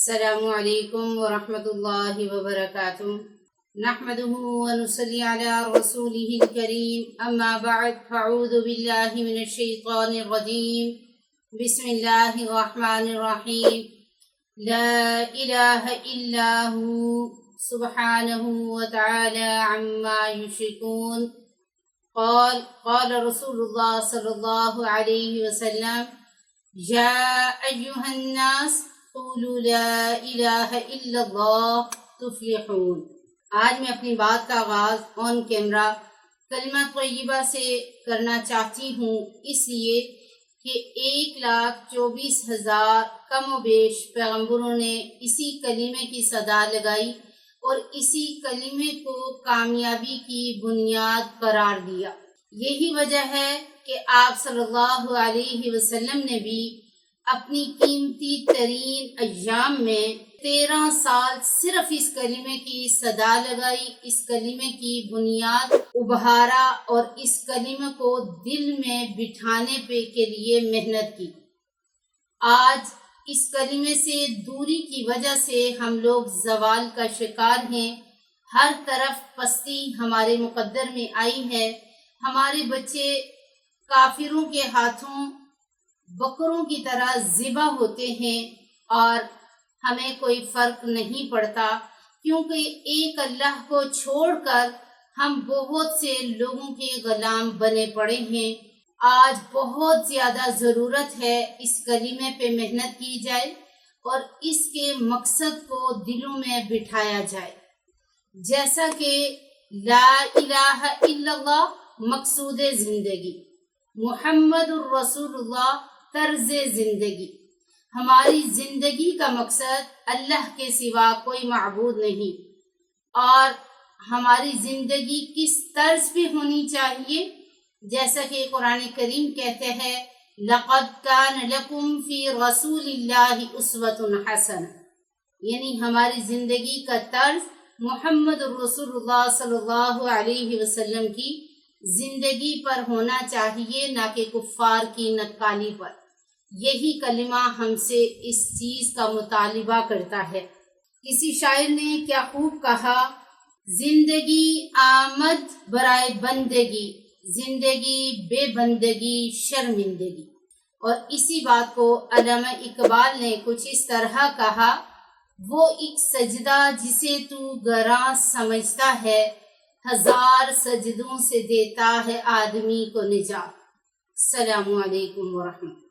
السلام علیکم ورحمۃ اللہ وبرکاتہ نحمده ونصلي على رسوله الكريم اما بعد فاعوذ باللہ من الشیطان الرجیم بسم اللہ الرحمن الرحیم لا الہ الا هو سبحانہ وتعالی عما یشرکون قال رسول اللہ صلی اللہ علیہ وسلم یا ایہا الناس قولوا لا الہ الا اللہ تفلحون۔ آج میں اپنی بات کا آغاز آن کیمرہ کلمہ طیبہ سے کرنا چاہتی ہوں، اس لیے کہ 1,24,000 کم و بیش پیغمبروں نے اسی کلمے کی صدا لگائی اور اسی کلمے کو کامیابی کی بنیاد قرار دیا۔ یہی وجہ ہے کہ آپ صلی اللہ علیہ وسلم نے بھی اپنی قیمتی ترین ایام میں 13 سال صرف اس کلمے کی صدا لگائی، اس کلمے کی بنیاد ابھارا اور اس کلمے کو دل میں بٹھانے کے لیے محنت کی۔ آج اس کلمے سے دوری کی وجہ سے ہم لوگ زوال کا شکار ہیں، ہر طرف پستی ہمارے مقدر میں آئی ہے، ہمارے بچے کافروں کے ہاتھوں بکروں کی طرح ذبح ہوتے ہیں اور ہمیں کوئی فرق نہیں پڑتا، کیونکہ ایک اللہ کو چھوڑ کر ہم بہت سے لوگوں کے غلام بنے پڑے ہیں۔ آج بہت زیادہ ضرورت ہے اس کلمے پہ محنت کی جائے اور اس کے مقصد کو دلوں میں بٹھایا جائے، جیسا کہ لا الہ الا اللہ مقصود زندگی، محمد الرسول اللہ طرز زندگی۔ ہماری زندگی کا مقصد اللہ کے سوا کوئی معبود نہیں، اور ہماری زندگی کس طرز پہ ہونی چاہیے؟ جیسا کہ قرآن کریم کہتے ہیں لَقَدْ كَانَ لَكُمْ فِي رَسُولِ اللَّهِ أُسْوَةٌ حَسَنَةٌ، یعنی ہماری زندگی کا طرز محمد الرسول اللہ صلی اللہ علیہ وسلم کی زندگی پر ہونا چاہیے، نہ کہ کفار کی نقالی پر۔ یہی کلمہ ہم سے اس چیز کا مطالبہ کرتا ہے۔ کسی شاعر نے کیا خوب کہا، زندگی آمد برائے بندگی، زندگی بے بندگی شرمندگی۔ اور اسی بات کو علامہ اقبال نے کچھ اس طرح کہا، وہ ایک سجدہ جسے تو گراں سمجھتا ہے، 1000 سجدوں سے دیتا ہے آدمی کو نجات۔ السلام علیکم ورحمۃ اللہ۔